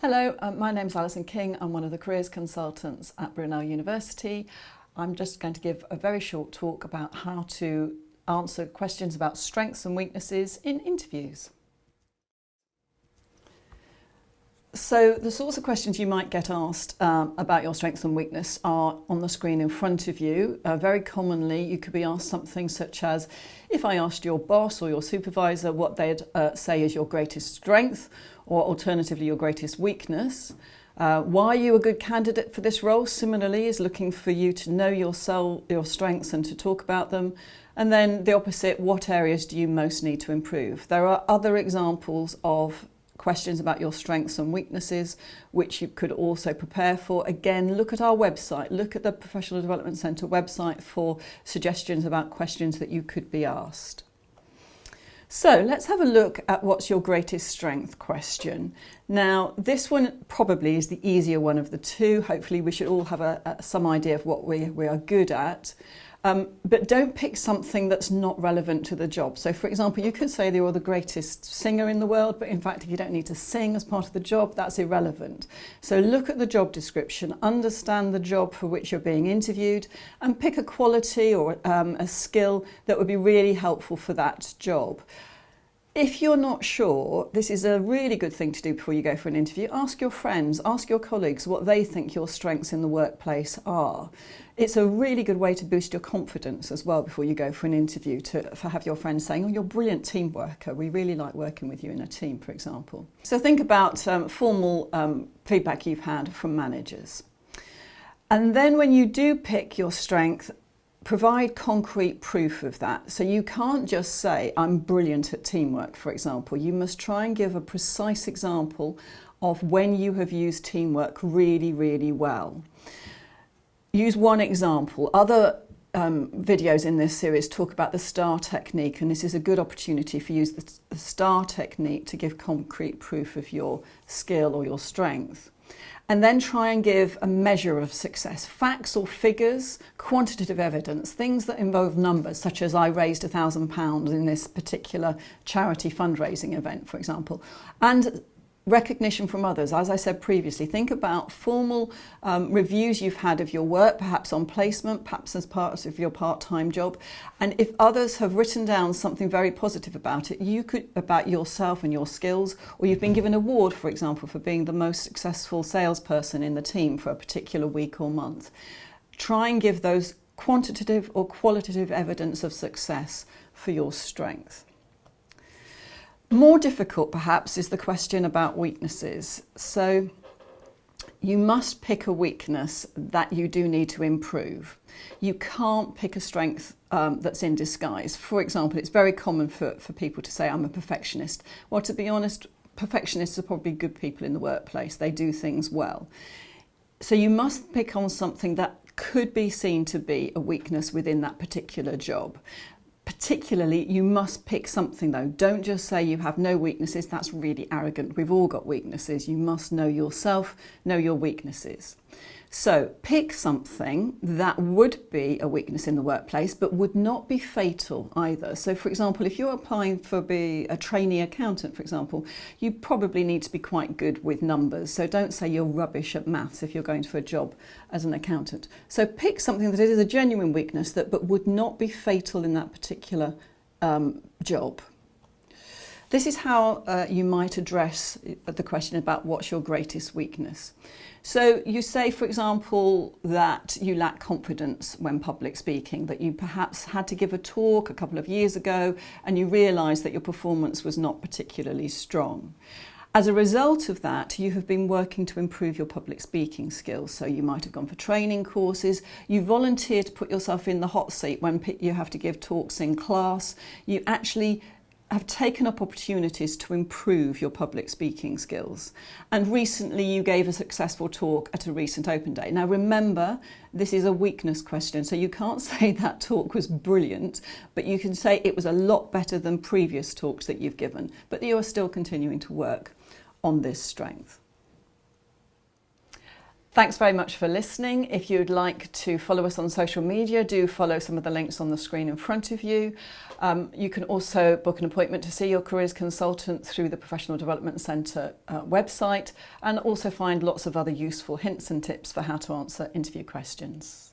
Hello, my name's Alison King. I'm one of the careers consultants at Brunel University. I'm just going to give a very short talk about how to answer questions about strengths and weaknesses in interviews. So the sorts of questions you might get asked about your strengths and weakness are on the screen in front of you. Very commonly you could be asked something such as, if I asked your boss or your supervisor what they'd say is your greatest strength, or alternatively your greatest weakness. Why are you a good candidate for this role? Similarly, is looking for you to know your strengths and to talk about them. And then the opposite, what areas do you most need to improve? There are other examples of questions about your strengths and weaknesses which you could also prepare for. Again, look at our website, look at the Professional Development Centre website for suggestions about questions that you could be asked. So let's have a look at what's your greatest strength question. Now, this one probably is the easier one of the two. Hopefully we should all have some idea of what we are good at. But don't pick something that's not relevant to the job. So for example, you could say that you're the greatest singer in the world, but in fact, if you don't need to sing as part of the job, that's irrelevant. So look at the job description, understand the job for which you're being interviewed, and pick a quality or a skill that would be really helpful for that job. If you're not sure, this is a really good thing to do before you go for an interview. Ask your friends, ask your colleagues what they think your strengths in the workplace are. It's a really good way to boost your confidence as well before you go for an interview, to have your friends saying, oh, you're a brilliant team worker. We really like working with you in a team, for example. So think about formal feedback you've had from managers. And then when you do pick your strength, provide concrete proof of that. So you can't just say, I'm brilliant at teamwork, for example. You must try and give a precise example of when you have used teamwork really, really well. Use one example. Other videos in this series talk about the STAR technique, and this is a good opportunity for you to use the STAR technique to give concrete proof of your skill or your strength. And then try and give a measure of success, facts or figures, quantitative evidence, things that involve numbers, such as I raised £1,000 in this particular charity fundraising event, for example. And recognition from others. As I said previously, think about formal reviews you've had of your work, perhaps on placement, perhaps as part of your part-time job. And if others have written down something very positive about it, about yourself and your skills, or you've been given an award, for example, for being the most successful salesperson in the team for a particular week or month. Try and give those quantitative or qualitative evidence of success for your strength. More difficult, perhaps, is the question about weaknesses. So you must pick a weakness that you do need to improve. You can't pick a strength that's in disguise. For example, it's very common for people to say, I'm a perfectionist. Well, to be honest, perfectionists are probably good people in the workplace. They do things well. So you must pick on something that could be seen to be a weakness within that particular job. Particularly, you must pick something though. Don't just say you have no weaknesses. That's really arrogant. We've all got weaknesses. You must know yourself, know your weaknesses. So pick something that would be a weakness in the workplace, but would not be fatal either. So for example, if you're applying for be a trainee accountant, for example, you probably need to be quite good with numbers. So don't say you're rubbish at maths if you're going for a job as an accountant. So pick something that is a genuine weakness but would not be fatal in that particular job. This is how you might address the question about what's your greatest weakness. So you say, for example, that you lack confidence when public speaking, that you perhaps had to give a talk a couple of years ago and you realised that your performance was not particularly strong. As a result of that, you have been working to improve your public speaking skills. So you might have gone for training courses, you volunteered to put yourself in the hot seat when you have to give talks in class, you actually have taken up opportunities to improve your public speaking skills. And recently you gave a successful talk at a recent open day. Now remember, this is a weakness question, so you can't say that talk was brilliant, but you can say it was a lot better than previous talks that you've given, but you are still continuing to work on this strength. Thanks very much for listening. If you'd like to follow us on social media, do follow some of the links on the screen in front of you. You can also book an appointment to see your careers consultant through the Professional Development Centre website, and also find lots of other useful hints and tips for how to answer interview questions.